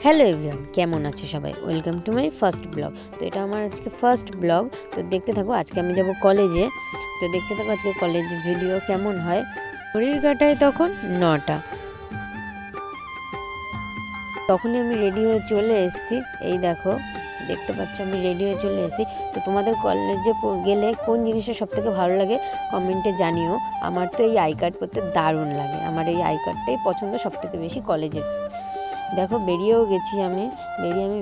Hello everyone, কেমন আছে সবাই? Welcome to my first blog. তো এটা আমার আজকে ফার্স্ট ব্লগ। তো দেখতে থাকো, আজকে আমি যাব কলেজে। তো দেখতে থাকো আজকে কলেজ ভিডিও কেমন হয়। ঘড়ির কাঁটায় তখন 9টা। তখনই আমি রেডি হয়ে চলে এসেছি। এই দেখো, দেখতে পাচ্ছ আমি রেডি হয়ে চলে এসেছি। তো তোমাদের কলেজে গেলে কোন জিনিসটা সবথেকে ভালো লাগে কমেন্টে জানিও। আমার তো এই আই কার্ড করতে দারুণ লাগে। আমার এই আই কার্ডটাই পছন্দ সবথেকে বেশি কলেজের। দেখো বেরিয়েও গেছি আমি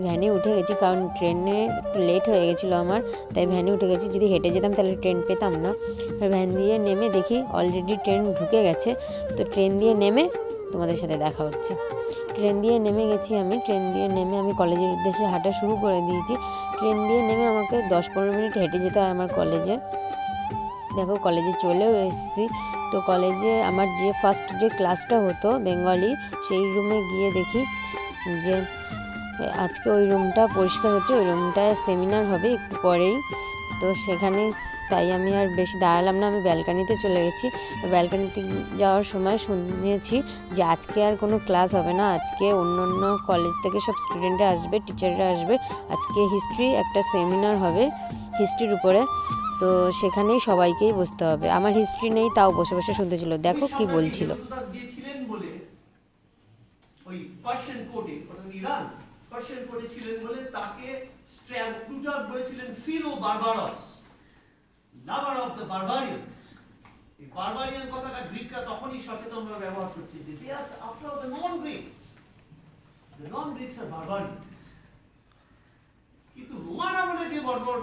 ভ্যানে উঠে গেছি, কারণ ট্রেনে একটু লেট হয়ে গেছিলো আমার, তাই ভ্যানে উঠে গেছি। যদি হেঁটে যেতাম তাহলে ট্রেন পেতাম না। ভ্যান দিয়ে নেমে দেখি অলরেডি ট্রেন ঢুকে গেছে। তো ট্রেন দিয়ে নেমে তোমাদের সাথে দেখা হচ্ছে। ট্রেন দিয়ে নেমে গেছি আমি। ট্রেন দিয়ে নেমে আমি কলেজের উদ্দেশ্যে হাঁটা শুরু করে দিয়েছি। ট্রেন দিয়ে নেমে আমাকে 10-15 মিনিট হেঁটে যেতে হয় আমার কলেজে। দেখো কলেজে চলেও এসেছি। তো কলেজে আমার যে ফার্স্ট যে ক্লাসটা হতো বেঙ্গলি, সেই রুমে গিয়ে দেখি যে আজকে ওই রুমটা পরিষ্কার হচ্ছে। ওই রুমটায় সেমিনার হবে একটু পরেই। তো সেখানে তাই আমি আর বেশি দাঁড়ালাম না, আমি ব্যালকানিতে চলে গেছি। ব্যালকানিতে যাওয়ার সময় শুনেছি যে আজকে আর কোনো ক্লাস হবে না, আজকে অন্য অন্য কলেজ থেকে সব স্টুডেন্টরা আসবে, টিচাররা আসবে। আজকে হিস্ট্রি একটা সেমিনার হবে হিস্ট্রির উপরে। তো সেখানেই সবাইকেই বসতে হবে। আমার হিস্ট্রি নেই, তাও বসে বসে শুনতেছিল। দেখো কি বলছিল। ওই পার্সিয়ান কোর্টে, অর্থাৎ ইরান পার্সিয়ান কোর্টে ছিলেন বলে তাকে প্লুটার্ক বলেছিলেন ফিলো বারবারাস, লাভার অফ দ্য বারবারিয়ানস। এই বারবারিয়ান কথাটা গ্রিকরা তখনই সচেতনভাবে ব্যবহার করছে যে they are after the non Greeks, the non Greeks are barbarians. কিন্তু রোমান আমলে যে বর্বর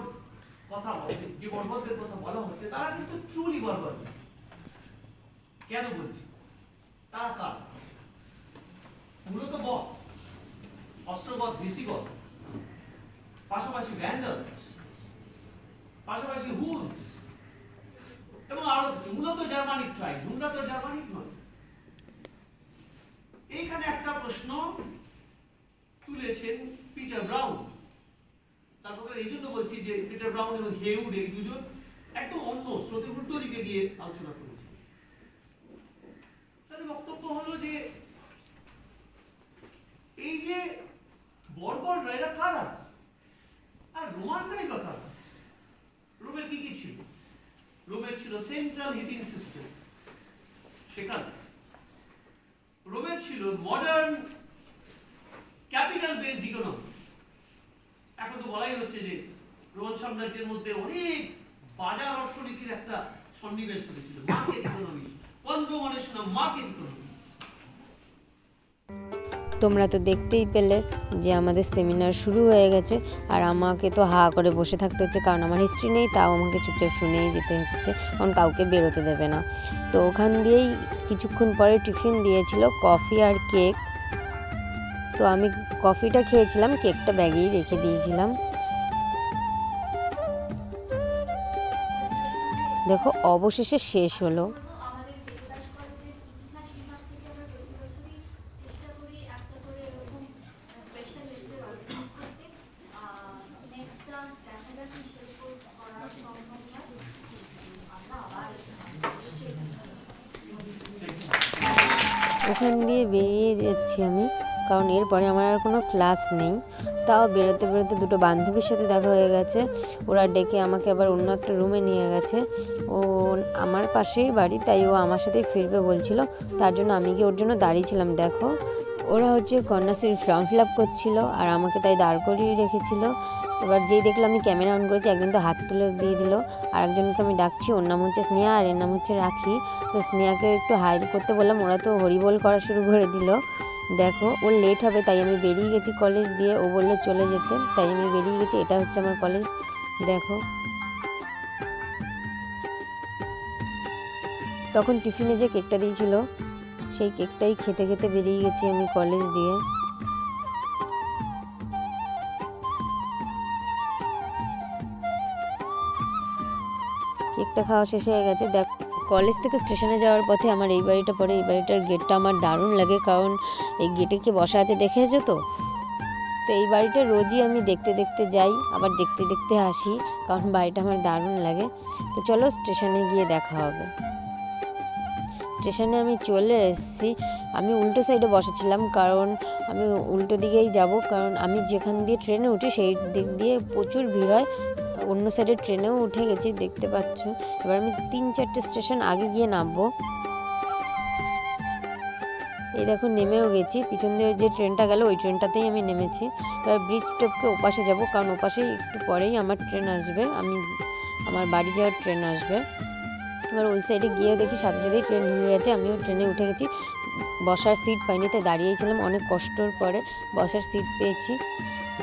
কথা বলে, যে বর্বরদের কথা বলা হচ্ছে, তারা কিন্তু ট্রুলি বারবারিয়ান। কেন বলছি? তারা কার? মূলত বধ, অস্ত্রবধ, দেশিবধ, পাশাপাশি ভ্যান্ডালস, পাশাপাশি হুনস এবং আরো কিছু। মূলত জার্মানিক ট্রাইব, হুনরা তো জার্মানিক নয়। এইখানে একটা প্রশ্ন তুলেছেন পিটার ব্রাউন। তারপরে এই জন্য বলছি যে পিটার ব্রাউন এবং হেউড এই দুজন একদম অন্য স্রোতে উল্টো দিকে গিয়ে আলোচনা করেছেন। তাদের বক্তব্য হলো যে এই যে বর্বররা এরা কারা, আর রোমানরাই বা কারা? রোমের কি কি ছিল? রোমের ছিল সেন্ট্রাল হিটিং সিস্টেম, সেখানে রোমের ছিল মডার্ন ক্যাপিটাল বেসড ইকোনমি। এখন তো বলাই হচ্ছে যে রোমান সাম্রাজ্যের মধ্যে অনেক বাজার অর্থনীতির একটা সন্নিবেশ ঘটেছিল, মার্কেট ইকোনমি। বন্ধ মানে শোনা মার্কেট ইকোনমি। তোমরা তো দেখতেই পেলে যে আমাদের সেমিনার শুরু হয়ে গেছে, আর আমাকে তো হা করে বসে থাকতে হচ্ছে, কারণ আমার হিস্ট্রি নেই। তাও আমাকে চুপচাপ শুনেই যেতে হচ্ছে, কারণ কাউকে বেরোতে দেবে না। তো ওখান দিয়েই কিছুক্ষণ পরে টিফিন দিয়েছিল, কফি আর কেক। তো আমি কফিটা খেয়েছিলাম, কেকটা ব্যাগেই রেখে দিয়েছিলাম। দেখো অবশেষে শেষ হলো। ওখান দিয়ে বেরিয়ে যাচ্ছি আমি, কারণ এরপরে আমার আর কোনো ক্লাস নেই। তাও বেরোতে বেরোতে দুটো বান্ধবীর সাথে দেখা হয়ে গেছে। ওরা ডেকে আমাকে আবার অন্য একটা রুমে নিয়ে গেছে। ও আমার পাশেই বাড়ি, তাই ও আমার সাথেই ফিরবে বলছিল। তার জন্য আমি গিয়ে ওর জন্য দাঁড়িয়েছিলাম। দেখো ওরা হচ্ছে কন্যাশ্রীর ফর্ম ফিল আপ করছিল, আর আমাকে তাই দাঁড় করিয়ে রেখেছিল। এবার যেই দেখলাম আমি ক্যামেরা অন করেছি, একজন তো হাত তুলে দিয়ে দিল। আর একজনকে আমি ডাকছি, ওর নাম হচ্ছে স্নেহা আর এর নাম হচ্ছে রাখি। তো স্নেহাকে একটু হাই করতে বললাম, ওরা তো হরিবোল করা শুরু করে দিল। দেখো ওর লেট হবে, তাই আমি বেরিয়ে গেছি কলেজ দিয়ে। ও বললো চলে যেতে, তাই আমি বেরিয়ে গেছি। এটা হচ্ছে আমার কলেজ। দেখো তখন টিফিনে যে কেকটা দিয়েছিল, সেই কেকটাই খেতে খেতে বেরিয়ে গেছি আমি কলেজ দিয়ে। কেকটা খাওয়া শেষ হয়ে গেছে। দেখ কলেজ থেকে স্টেশনে যাওয়ার পথে আমার এই বাড়িটা পড়ে। এই বাড়িটার গেটটা আমার দারুণ লাগে, কারণ এই গেটে কি বসা আছে দেখেছো তো। তো এই বাড়িটা রোজই আমি দেখতে দেখতে যাই, আবার দেখতে দেখতে আসি, কারণ বাড়িটা আমার দারুণ লাগে। তো চলো স্টেশনে গিয়ে দেখা হবে। স্টেশনে আমি চলে এসেছি। আমি উল্টো সাইডে বসেছিলাম, কারণ আমি উল্টো দিকেই যাব, কারণ আমি যেখান দিয়ে ট্রেনে উঠি সেই দিক দিয়ে প্রচুর ভিড় হয়। অন্য সাইডে ট্রেনেও উঠে গেছি, দেখতে পাচ্ছ। এবার আমি 3-4টে স্টেশন আগে গিয়ে নামবো। এই দেখো নেমেও গেছি, পিছন দিয়ে যে ট্রেনটা গেল ওই ট্রেনটাতেই আমি নেমেছি। এবার ব্রিজ টপকে ওপাশে যাব, কারণ ওপাশেই একটু পরেই আমার ট্রেন আসবে, আমার বাড়ি যাওয়ার ট্রেন আসবে। এবার ওই সাইডে গিয়ে দেখি সাথে সাথেই ট্রেন ঢুকে গেছে, আমিও ট্রেনে উঠে গেছি। বসার সিট পাইনি, তাই দাঁড়িয়েছিলাম, অনেক কষ্টর পরে বসার সিট পেয়েছি,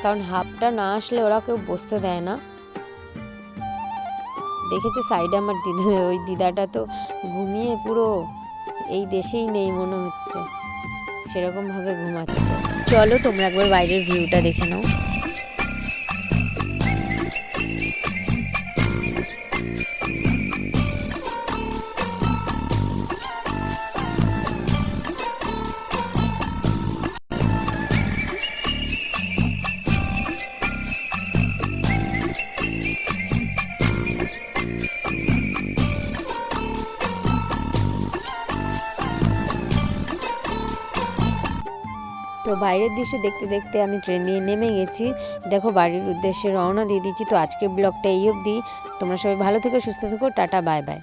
কারণ হাফটা না আসলে ওরা কেউ বসতে দেয় না। দেখেছো সাইডে আমার দিদা, ওই দিদাটা তো ঘুমিয়ে পুরো এই দেশেই নেই মনে হচ্ছে, সেরকমভাবে ঘুমাচ্ছে। চলো তোমরা একবার বাইরের ভিউটা দেখে নাও। তো বাইরের দৃশ্য দেখতে দেখতে আমি ট্রেন দিয়ে নেমে গেছি, দেখো বাড়ির উদ্দেশ্যে রওনা দিয়ে দিচ্ছি। তো আজকের ব্লগটা এই অবধি। তোমরা সবাই ভালো থেকো, সুস্থ থেকো, টাটা, বাই বাই।